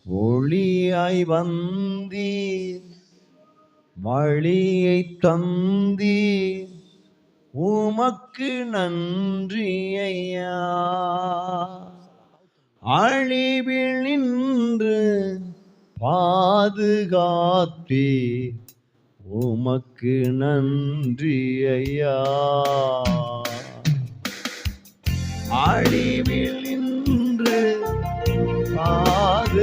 ஒளியாய் வந்தீர், வழியை தந்தீர், உமக்கு நன்றி ஐயா. அழிவில் நின்று பாதுகாத்தீர், உமக்கு நன்றி ஐயா. அழிவில் நின்று பாதுகாத்தீர்,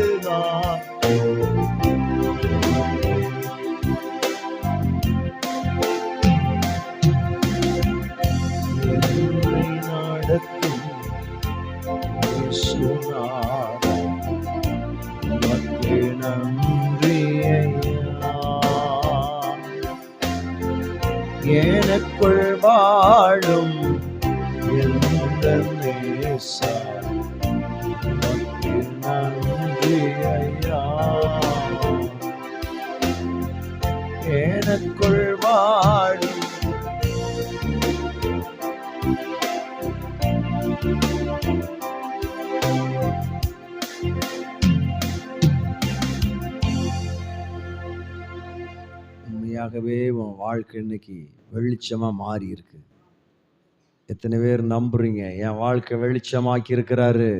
நடக்கும் உமக்கு நன்றி ஐயா. எனக்குள் வாழும் எந்த நேசா, உமக்கு நன்றி ஐயா. எனக்குள் வாழும் உண்மையாகவே உன் வாழ்க்கை இன்னைக்கு வெளிச்சமா மாறி இருக்கு. எத்தனை பேர் நம்புறீங்க? என் வாழ்க்கை வெளிச்சமாக்கி இருக்கிறாரு,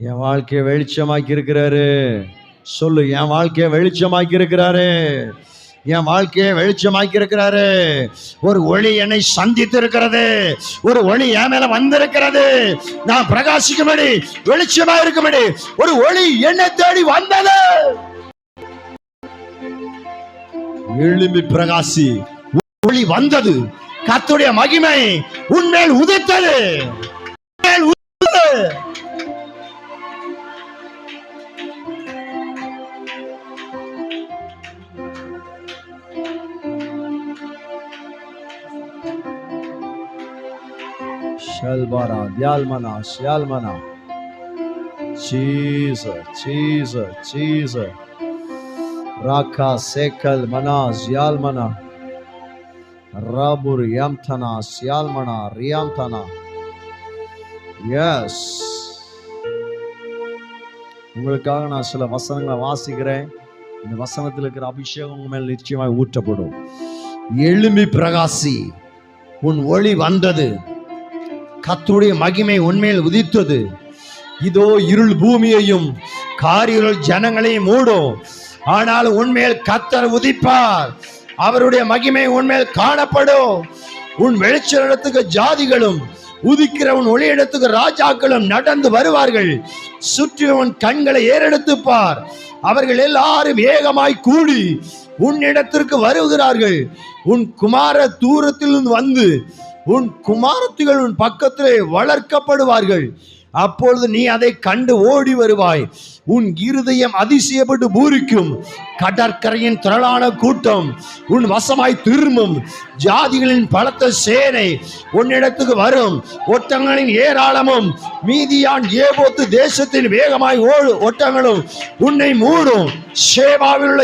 என் வாழ்க்கையை வெளிச்சமாக்கி இருக்கிறாரு. சொல்லு, என் வாழ்க்கையை வெளிச்சமாக்கி இருக்கிறாரு, என் வாழ்க்கையை வெளிச்சமாக்கி இருக்கிறாரு. ஒரு ஒளி என்னை சந்தித்து இருக்கிறது, ஒரு ஒளி என் மேல வந்திருக்கிறது. நான் பிரகாசிக்கும்படி, வெளிச்சமா இருக்கும்படி ஒரு ஒளி என்னை தேடி வந்தது. எழும்பி பிரகாசி, ஒளி வந்தது. கர்த்தருடைய மகிமை உன்மேல் உதித்தது. ஷல்பாரா தியால்மனா ஷியால்மனா Jesus Jesus Jesus ராகா சேக்கல் மனா ஜியால்மனா ராபுர் யாம்தனா சியால்மனா ரியாம்தனா. எஸ், உங்களுக்காக நான் சில வசனங்களை வாசிக்கிறேன். இந்த வசனத்தில் இருக்கிற அபிஷேகம் உங்க மேல் நிச்சயமாக ஊற்றப்படும். எழும்பி பிரகாசி, உன் ஒளி வந்தது. கர்த்தருடைய மகிமை உன்மேல் உதித்தது. இதோ இருள் பூமியையும் காரிருள் ஜனங்களையும் மூடும், ஆனால் உன்மேல் கர்த்தர் உதிப்பார். அவருடைய மகிமை உன்மேல் காணப்படும். உன் வெளிச்ச இடத்துக்கு ஜாதிகளும், உதிக்கிற உன் ஒளி இடத்துக்கு ராஜாக்களும் நடந்து வருவார்கள். சுற்றி உன் கண்களை ஏறெடுத்துப்பார். அவர்கள் எல்லாரும் ஏகமாய் கூடி உன் இடத்திற்கு வருகிறார்கள். உன் குமார தூரத்தில் வந்து உன் குமாரத்திகள் உன் பக்கத்திலே வளர்க்கப்படுவார்கள். அப்பொழுது நீ அதை கண்டு ஓடி வருவாய். உன் இருதயம் அதிசயப்பட்டு பூரிக்கும். கடற்கரையின் திரளான கூட்டம் உன் வசமாய் திரும்பும். ஜாதிகளின் பலத்த சேனை உன்னிடத்துக்கு வரும். ஒட்டங்களின் ஏராளமும் மீதியான் ஏபோத்து தேசத்தின் வேகமாய் ஒட்டங்களும் உன்னை மூடும். சேவாவில் உள்ள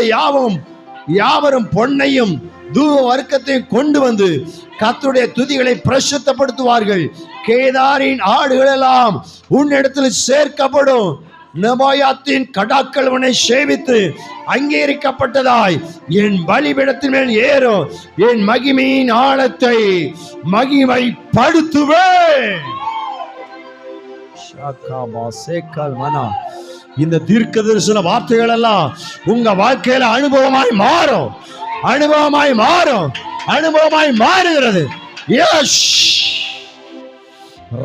யாவரும் பொன்னையும் தூப வர்க்கத்தையும் கொண்டு வந்து கர்த்தருடைய துதிகளை பிரசுத்தப்படுத்துவார்கள். கேதாரின் ஆடுகள் எல்லாம் உன்னிடத்தில் சேர்க்கப்படும். நெபாயாத்தின் கடாக்கள் உன்னை சேவித்து அங்கீகரிக்கப்பட்டதாய் என் பலிபீடத்தின் மேல் ஏறும். என் மகிமையின் ஆழத்தை மகிமைப்படுத்துவேன். இந்த தீர்க்க தரிசன வார்த்தைகள் எல்லாம் உங்க வாழ்க்கையில அனுபவமாய் மாறும், அனுபவமாய் மாறும், அனுபவமாய் மாறுகிறது. Yes,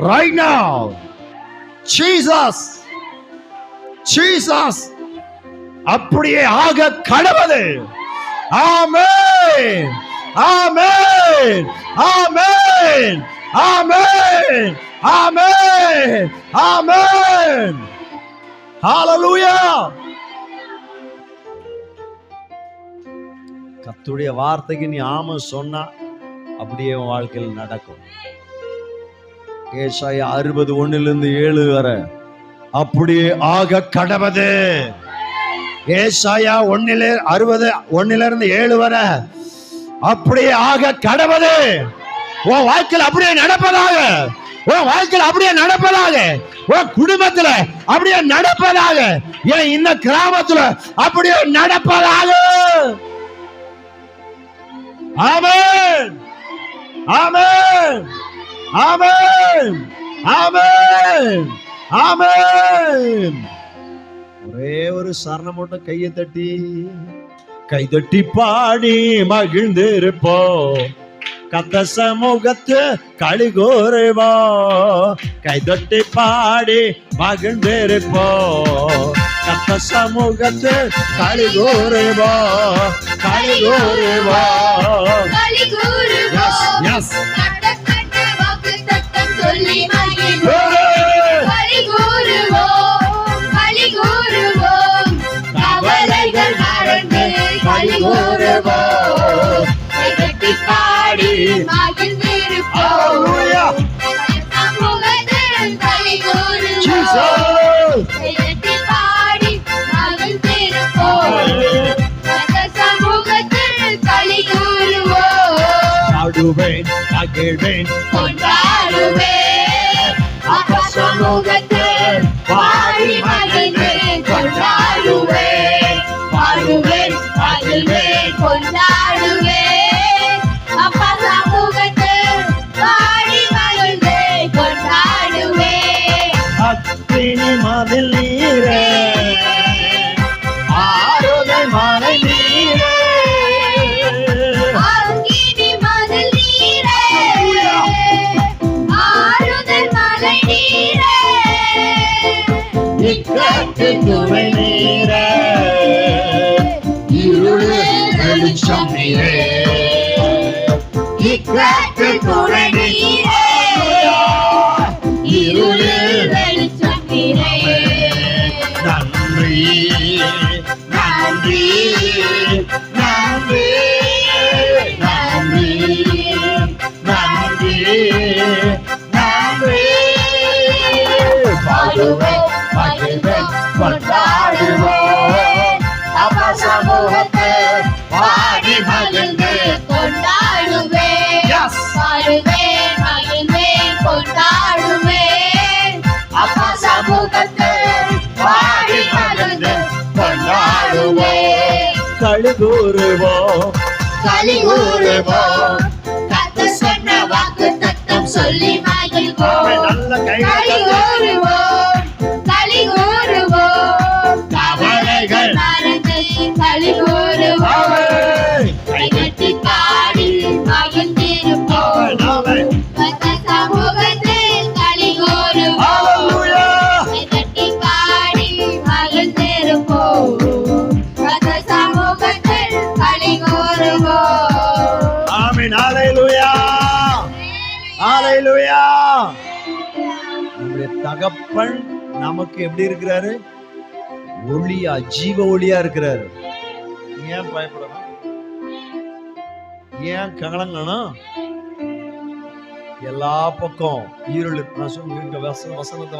right now, Jesus, Jesus, அப்படியே ஆக கடவுளே. ஆமென், ஆமென், ஆமென், ஆமென், ஆமென், ஆமென். ஹalleluya. கர்த்தருடைய வார்த்தைக்கு நீ ஆமா சொன்னா அப்படியே உன் வாழ்க்கையில் நடக்கும். ஏசாயா 60:1-7 வரை அப்படியே ஆக கடவது. ஏசாயா 1:60-1-7 வரை அப்படியே ஆக கடவது. உன் வாழ்க்கையில் அப்படியே நடப்பதாக, உன் வாழ்க்கையில் அப்படியே நடப்பதாக. உன் குடும்பத்துல அப்படியே நடப்பதாக, என் இந்த கிராமத்துல அப்படியே நடப்பதாக. ஆமென், ஆமென், ஆமென், ஆமென், ஆமென். ஒரே ஒரு சரணம் மட்டும் கைதட்டி பாடி மகிழ்ந்து இருப்போம். கத்த சமூகத்து களிகூறுவோ, கைதட்டி பாடி மகிழ்ந்து இருப்போம். கத்த சமூகத்து களிகூறுவோ, களிகூறுவோ, சொல்லி கவலைகள் மறந்து களிகூறுவோம். கைதட்டி பாடி மகிழ்ந்திருப்போம். சமூகத்தில் களிகூறுவோம். கைதட்டி பாடி மகிழ்ந்திருப்போம். சமூகத்தில் களிகூறுவோம். பாடுவேன், மகிழ்வேன், கொண்டாடுவேன். சமூகத்தில் பாடி மகிழ்வேன், கொண்டாடுவேன். பாடுவேன், மகிழ்வேன், கொண்டாடுவேன். அப்பா சமூகத்தில் பாடி மகிழ்வேன், கொண்டாடுவேன். அக்கினி மதில் நீரே, ஆறுதல் மலை நீரே, அக்கினி மதில் நீரே, ஆறுதல் மலை நீரே, இக்கட்டு துணை நீரே, இருளில் வெளிச்சம் நீரே, இக்கட்டு துணை நீரே, இருளில் வெளிச்சம் நீரே. நன்றி, நன்றி, நன்றி, நன்றி, நன்றி, நன்றி. பாடுவேன், மகிழ்வேன், கொண்டாடுவேன். அப்பா சமூகத்தில் பாடி மகிழ்ந்து கொண்டாடுவேன். பாடுவேன், மகிழ்வேன், கொண்டாடுவேன். அப்பா சமூகத்தில் பாடி மகிழ்ந்து கொண்டாடுவேன். களிகூறுவோம், களிகூறுவோம். கர்த்தர் சொன்ன வாக்குத்தத்தம் சொல்லி மகிழ்வோம். களிகூறுவோம், களிகூறுவோம். கவலைகள் மறந்து களிகூறுவோம். கைதட்டி பாடி மகிழ்ந்திருப்போம். கர்த்தர் சமூகத்தில் களிகூறுவோம். கைதட்டி பாடி மகிழ்ந்திருப்போம். கர்த்தர் சமூகத்தில் களிகூறுவோம். ஆமென். ஹல்லேலூயா, ஹல்லேலூயா. நம்முடைய தகப்பன் நமக்கு எப்படி இருக்கிறாரு? ஒளியா, ஜீவ ஒளியா இருக்கிறாரு. ஏன் பயப்படணும்? ஏன் கலங்கணும்? எல்லா பக்கம் இருள். வசனத்தை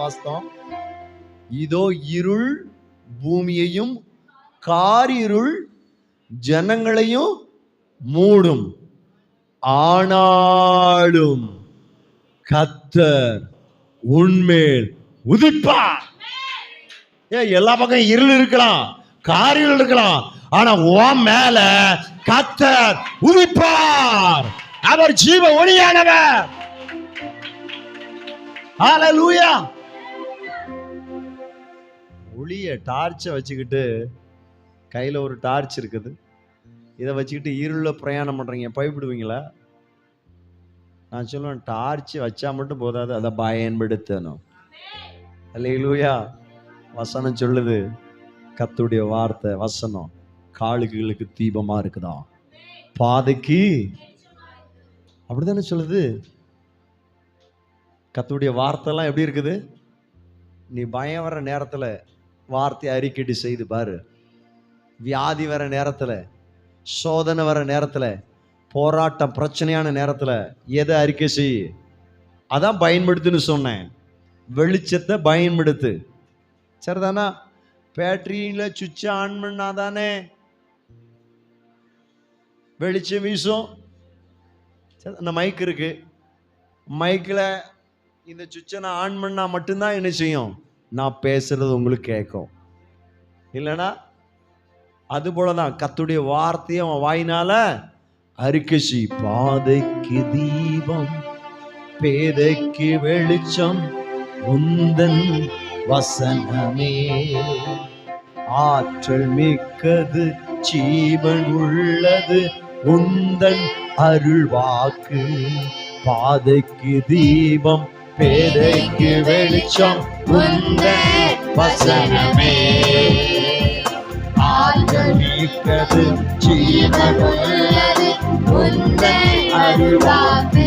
வாசித்தோம். இதோ இருள் பூமியையும் காரிருள் ஜனங்களையும் மூடும், ஆனாலும் கர்த்தர் உன்மேல் உதிப்பார். எல்லா பக்கம் இருள் இருக்கலாம், காரிருள் இருக்கலாம், ஆனா உன் மேல கர்த்தர் உதிப்பார். அவர் ஜீவ ஒளியானவர். ஹல்லேலூயா. ஒளிய டார்ச்சை வச்சுக்கிட்டு, கையில ஒரு டார்ச் இருக்குது, இதை வச்சுக்கிட்டு இருள பிரயாணம் பண்றீங்க, பயப்படுவீங்களா? நான் சொல்லுவேன், டார்ச் வச்சா மட்டும் போதாது, அதை பயன்படுத்தணும். ஹல்லேலூயா. வசனம் சொல்லுது, கர்த்தருடைய வார்த்தை வசனம் காலுகளுக்கு தீபமா இருக்குதா, பாதைக்கு. அப்படித்தானே சொல்லுது. கர்த்தருடைய வார்த்தை எல்லாம் எப்படி இருக்குது? நீ பயம் வர நேரத்துல வார்த்தை அறிக்கைட்டு செய்து பாரு. வியாதி வர நேரத்துல, சோதனை வர நேரத்துல, போராட்டம் பிரச்சனையான நேரத்துல எதை அறிக்கை செய்? அதான் பயன்படுத்துன்னு சொன்னேன். வெளிச்சத்தை பயன்படுத்து. சரிதானா? பேட்டரியில சுவிட்சை ஆன் பண்ணாதானே வெளிச்சம் வீசும். அந்த மைக் இருக்கு, மைக்கில் இந்த சுவிட்சை நான் ஆன் பண்ணா மட்டும்தான் என்ன செய்யும், நான் பேசுறது உங்களுக்கு கேட்கும். இல்லைன்னா அது போலதான் கர்த்தருடைய வார்த்தையை அவன் வாயினால அறிக்கை. பாதைக்கு தீபம் பேதைக்கு வெளிச்சம் உந்தன் வசனமே, ஆற்றல் மிக்கது ஜீவன் உள்ளது உந்தன் அருள்வாக்கு. பாதைக்கு தீபம் பேதைக்கு வெளிச்சம் உந்தன் வசனமே, ஆற்றல் மிக்கது ஜீவன் உள்ளது உந்தன் அருள்வாக்கு.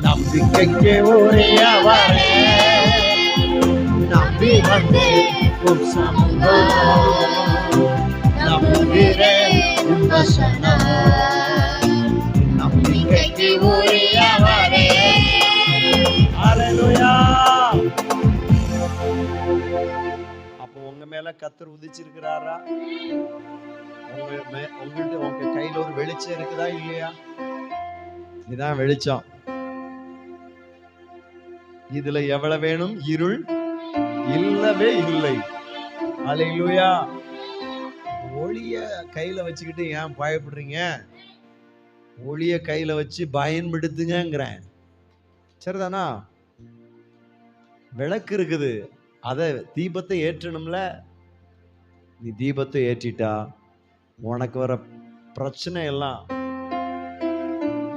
நம்பிக்கைக்கு உரியவரே, நம்பி வந்து நம்புகிறேன் வசனம். நம்பிக்கைக்கு உரியவரே. ஹல்லேலூயா. அப்போ உங்க மேல கர்த்தர் உதிச்சிருக்கிறாரா? உங்க கையில ஒரு வெளிச்சம் இருக்குதா இல்லையா? இதுதான் வெளிச்சம். இதுல எவ்வளவு வேணும்? இருள் இல்லவே இல்லை. ஹல்லேலூயா. ஒளிய கையில வச்சுக்கிட்டு ஏன் பயப்படுறீங்க? ஒளிய கையில வச்சு பயன்படுத்துங்கிறேன். சரிதானா? விளக்கு இருக்குது, அத தீபத்தை ஏற்றணும்ல. நீ தீபத்தை ஏற்றிட்டா உனக்கு வர பிரச்சனை எல்லாம்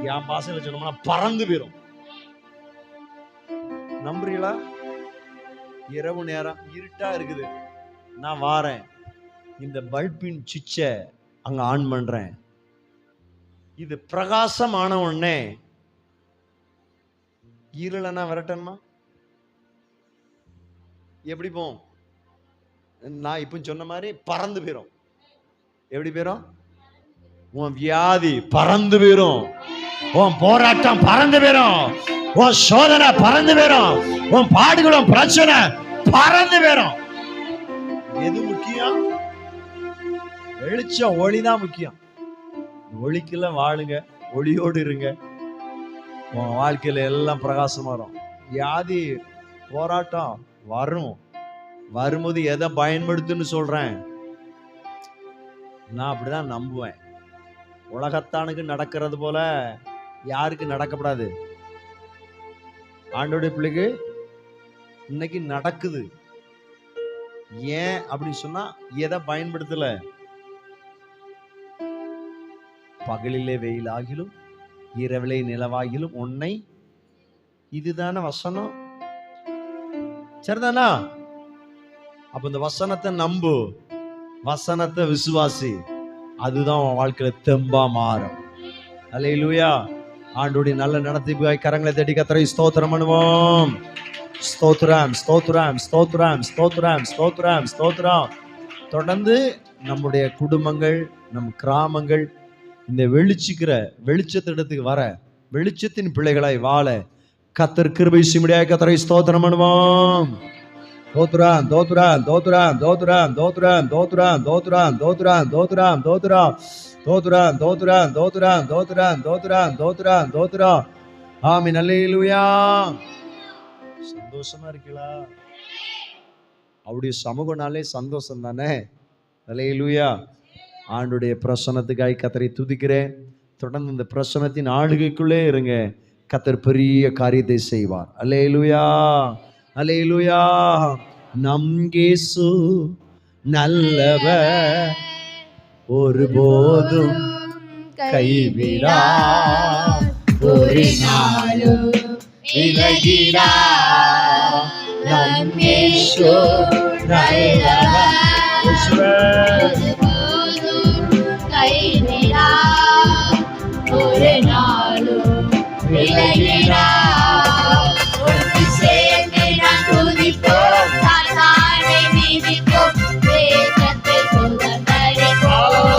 என் பாசையில சொன்னோம்னா பறந்து போயிடும். நம்புறீங்களா? இரவு நேரம் இருட்டா இருக்குது, நான் வாரேன், இந்த பல்பின் சுவிட்சை அங்க ஆன் பண்றேன். இது பிரகாசம் ஆன உடனே இருளனா விரட்டணுமா? எப்படி போம்? நான் இப்ப சொன்ன மாதிரி பறந்து போயிரும். எப்படி போயிரும்? உன் வியாதி பறந்து போயிரும், உன் போராட்டம் பறந்து போயிரும், உன் சோதனை பறந்து போயிரும், உன் பாடுகளும் பிரச்சனை பறந்து போயிரும். எது முக்கியம்? வெளிச்சம், ஒளிதான் முக்கியம். ஒளிக்குள்ள வாழுங்க, ஒளியோடு இருங்க, உன் வாழ்க்கையில எல்லாம் பிரகாசம் வரும். வியாதி போராட்டம் வரும், வரும்போது எதை பயன்படுத்துன்னு சொல்றேன். நான் அப்படிதான் நம்புவேன். உலகத்தானுக்கு நடக்கிறது போல யாருக்கு நடக்கப்படாது? ஆண்டோடைய பிள்ளைக்கு இன்னைக்கு நடக்குது. ஏன் அப்படின்னு சொன்னா, எதை பயன்படுத்தல? பகலிலே வெயில் ஆகிலும் இரவிலே நிலவாகிலும் உன்னை. இதுதான வசனம். சரிதானா? அப்ப இந்த வசனத்தை நம்பு, வசனத்தை விசுவாசி, அதுதான் உன் வாழ்க்கையில தெம்பா மாறும். அல்லேலூயா. ஆண்டோடைய நல்ல நடத்திப்பாய் கரங்களை தட்டி கர்த்தரை ஸ்தோத்திரம் பண்ணுவோம். ஸ்தோத்திரம், ஸ்தோத்திரம், ஸ்தோத்திரம், ஸ்தோத்திரம், ஸ்தோத்திரம், ஸ்தோத்திரம். தொடர்ந்து நம்முடைய குடும்பங்கள், நம் கிராமங்கள் இந்த வெளிச்சத்திடத்துக்கு வர, வெளிச்சத்தின் பிள்ளைகளாய் வாழ கர்த்தர் கிருபை செய்யும்படியாக கர்த்தரை ஸ்தோத்திரம் பண்ணுவோம். தோத்ரான் தோத்ரான் தோத்ரான் தோத்ரான் தோத்ரான் தோத்ரான் தோத்ரான் தோத்ரான் தோத்ரான் தோத்ரான் தோத்ரான் தோத்ரான் தோத்ரான் தோத்ரான் தோத்ரான் தோத்ரான் தோத்ரான். ஆமென். அல்லேலூயா. சந்தோஷமா இருக்கீங்களா? அவருடைய சமூகனாலே சந்தோஷம் தானே. அல்லேலூயா. ஆண்டுடைய பிரசன்னத்துக்காய் கர்த்தரை துதிக்கிறேன். தொடர்ந்து இந்த பிரசன்னத்தின் ஆளுகைக்குள்ளே இருங்க. கர்த்தர் பெரிய காரியத்தை செய்வார். அல்லேலூயா, அல்லேலூயா. நம் இயேசு நல்லவர், ஒருபோதும் கைவிடார், ஒரு நாளும் விலகிடார். நம் இயேசு நல்லவர், ஒரு நாளும் விலகிடார். ஒன்று சேர்ந்து நாம் துதிப்போம், சாத்தானை மிதிப்போம், தேசத்தை சுதந்தரிப்போம்.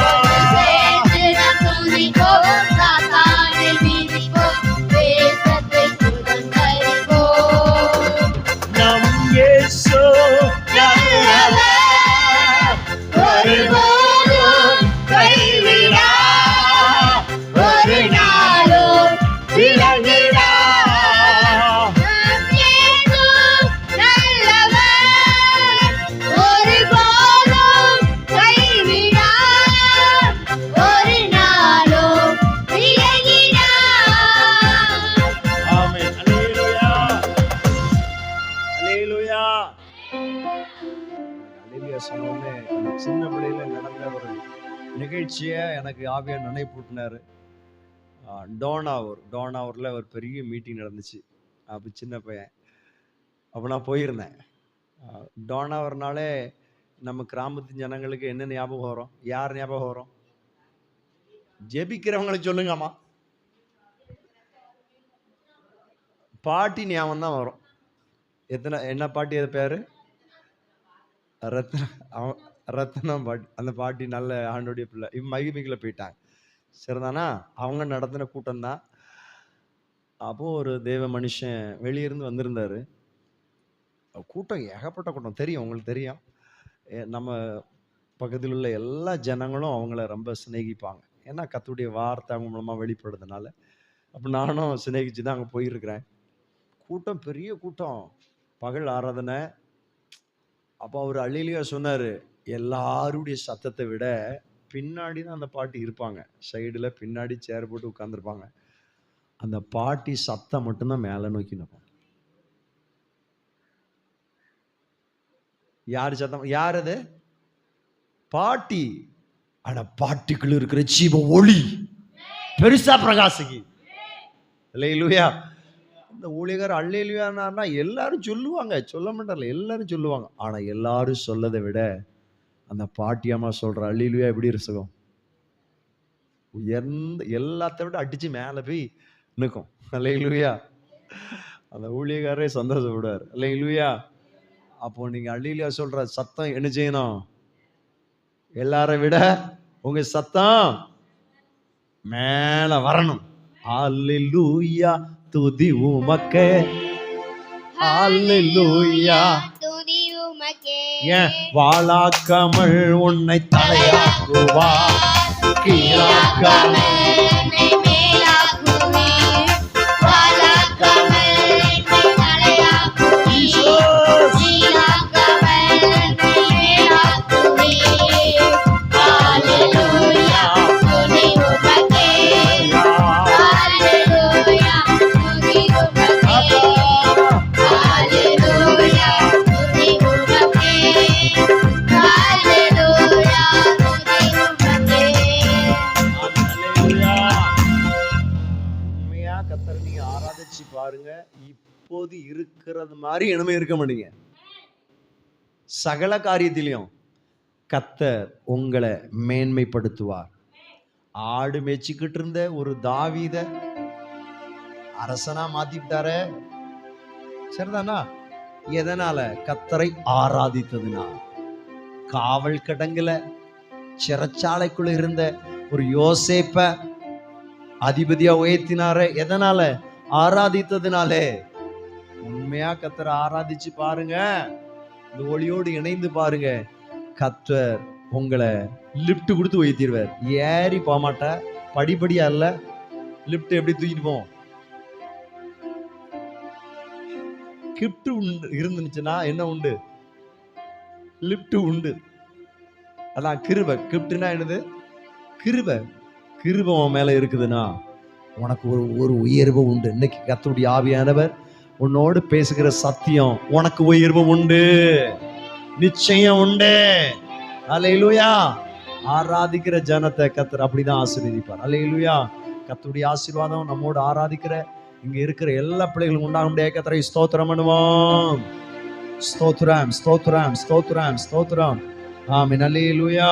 ஒன்று சேர்ந்து நாம் துதிப்போம், சாத்தானை மிதிப்போம், தேசத்தை சுதந்தரிப்போம். நம் இயேசு நல்லவர், ஒருபோதும் கைவிடார், ஒரு நாளும் விலகிடார். அல்லேலூயா சொன்ன உடனே எனக்கு சின்ன பிள்ளையில நடந்த ஒரு நிகழ்ச்சியை எனக்கு ஆவியார் நினைப்பூட்டினாரு. டோனாவூர்ல ஒரு பெரிய மீட்டிங் நடந்துச்சு. அப்போ சின்ன பையன், அப்போ நான் போயிருந்தேன். டோனாவூர்னாலே நம்ம கிராமத்து ஜனங்களுக்கு என்ன ஞாபகம் வரும்? யார் ஞாபகம் வரும்? ஜெபிக்கிறவங்களை சொல்லுங்கம்மா. பாட்டி ஞாபகம் தான் வரும். என்ன பாட்டி? அது பேரு ரத்னம் பாட்டி. அந்த பாட்டி நல்ல ஆண்டோடைய பிள்ளை. மகிமைக்குள்ள போயிட்டாங்க. சரிதானா? அவங்க நடத்தின கூட்டம் தான். அப்போ ஒரு தேவ மனுஷன் வெளியிருந்து வந்திருந்தாரு. கூட்டம் ஏகப்பட்ட கூட்டம், தெரியும், உங்களுக்கு தெரியும். நம்ம பக்கத்தில் உள்ள எல்லா ஜனங்களும் அவங்கள ரொம்ப சிநேகிப்பாங்க. ஏன்னா கர்த்தருடைய வார்த்தை அவங்க மூலமா வெளிப்படுறதுனால. அப்போ நானும் சிநேகிச்சு தான் அங்கே போயிருக்கிறேன். கூட்டம் பெரிய கூட்டம், பகல் ஆராதனை. அப்போ அவர் அல்லேலூயா சொன்னாரு. எல்லாருடைய சத்தத்தை விட பின்னாடி தான் அந்த பாட்டி இருப்பாங்க. சைடில் பின்னாடி சேர் போட்டு உட்காந்துருப்பாங்க. அந்த பாட்டி சத்தம் மட்டும்தான் மேலே நோக்கி நிற்கும். யார் சத்தம்? யார் அது? பாட்டி. ஆனா பாட்டிக்குள்ள இருக்கிற ஜீவ ஒளி பெருசா பிரகாசிக்கு. அல்லேலூயா. இந்த ஊழியர் அல்லேலூயானா எல்லாரும் சொல்லுவாங்க, சொல்ல மாட்டார்ல, எல்லாரும் சொல்லுவாங்க. ஆனா எல்லாரும் சொல்லதை விட அந்த பாட்டியம்மா சொல்ற அல்லேலூயா எப்படி இருக்கும்? எல்லாத்த விட அடிச்சு மேல போய் நிற்கும். அல்லேலூயா. அந்த ஊழியக்காரரே சந்தோஷப்படுவார். அல்லேலூயா. அப்போ நீங்க அல்லேலூயா சொல்ற சத்தம் என்ன செய்யணும்? எல்லாரை விட உங்க சத்தம் மேல வரணும். அல்லேலூயா துதி உமக்கே, அல்லேலூயா துதி உமக்கே. ஏன் வாளாக்காமல் உன்னை தலையாக்குவார், கீழாக்காமல் என்னை மேலாக்குவீர். வாளாக்காமல் என்னை தலையாக்குவீர், கீழாக்காமல் என்னை மேலாக்குவீர். அல்லேலூயா துதி உமக்கே, அல்லேலூயா துதி உமக்கே, அல்லேலூயா துதி உமக்கே, அல்லேலூயா துதி உமக்கே. அல்லேலூயா. உண்மையா கர்த்தரை நீங்க ஆராதிச்சு பாருங்க. இப்போது இருக்கிறது மாதிரி இனிமே இருக்க மாட்டீங்க. சகல காரியத்திலையும் கர்த்தர் உங்களை மேன்மைப்படுத்துவார். ஆடு மேய்ச்சிக்கிட்டு இருந்த ஒரு தாவீத அரசனா மாத்திட்டாரு. சரிதானா? எதனால? கர்த்தரை ஆராதித்ததுனால. காவல் கடங்குல சிறைச்சாலைக்குள்ள இருந்த ஒரு யோசேப்ப அதிபதியா உயர்த்தினாரு. எதனால? ஆராதித்ததுனாலே. உண்மையா கர்த்தரை ஆராதிச்சு பாருங்க. இந்த ஒளியோடு இணைந்து பாருங்க. கர்த்தர் உங்களை லிப்ட் கொடுத்து உயர்த்திடுவார். ஏறி போக மாட்டா, படிப்படியா இல்ல. லிப்ட் எப்படி தூக்கிட்டு போவோம்? கிப்ட் இருந்துச்சுன்னா என்ன உண்டு? லிப்ட் உண்டு. அதான் கிருபை. கிப்ட்னா என்னது? கிருபை. கிருபை உன் மேல இருக்குதுன்னா உனக்கு ஒரு உயர்வு உண்டு. இன்னைக்கு கர்த்தருடைய ஆவியானவர் உன்னோடு பேசுகிற சத்தியம், உனக்கு உயர்வு உண்டு, நிச்சயம் உண்டு. அல்லேலூயா. ஆராதிக்கிற ஜனத்தை கர்த்தர் அப்படிதான் ஆசீர்வதிப்பார். அல்லேலூயா. கர்த்தருடைய ஆசீர்வாதம் நம்மோடு ஆராதிக்கிற இங்க இருக்கிற எல்லா பிள்ளைகளும் உண்டாக முடியாது. கர்த்தரை ஸ்தோத்திரம் பண்ணுவோம். ஸ்தோத்திரம், ஸ்தோத்திரம், ஸ்தோத்திரம், ஸ்தோத்திரம். ஆமென். அல்லேலூயா.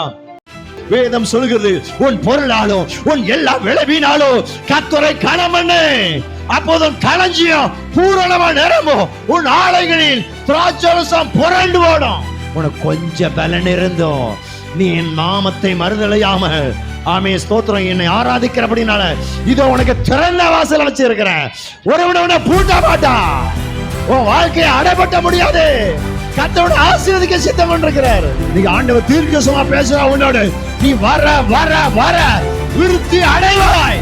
வேதம் சொல்கிறது, உன் பொருளாலும் உன் எல்லா விளைவினாலும் கர்த்தரை கனம் பண்ணு, அப்போதும் களஞ்சியம் பூரணமா நிரம்பும், உன் ஆலைகளில் திராட்சரசம் புரண்டு ஓடும். உனக்கு கொஞ்சம் பலன் இருந்தோம் நீ என் நாமத்தை மறுதலையாம, ஆமே ஸ்தோத்திரம், என்னை ஆராதிக்கிறபடினால இதோ உனக்கு திறந்த வாசல வச்சிருக்கிறேன். ஒருவனை பூட்ட மாட்டான். உன் வாழ்க்கையை அடைபட்ட முடியாது. கர்த்தரோட ஆசீர்வதிக்க சித்தம் கொண்டிருக்கிறார். நீங்க ஆண்டவர் தீர்க்கதரிசனமா பேசுறா உன்னோடு. நீ வர வர வர விருத்தி அடைவாய்.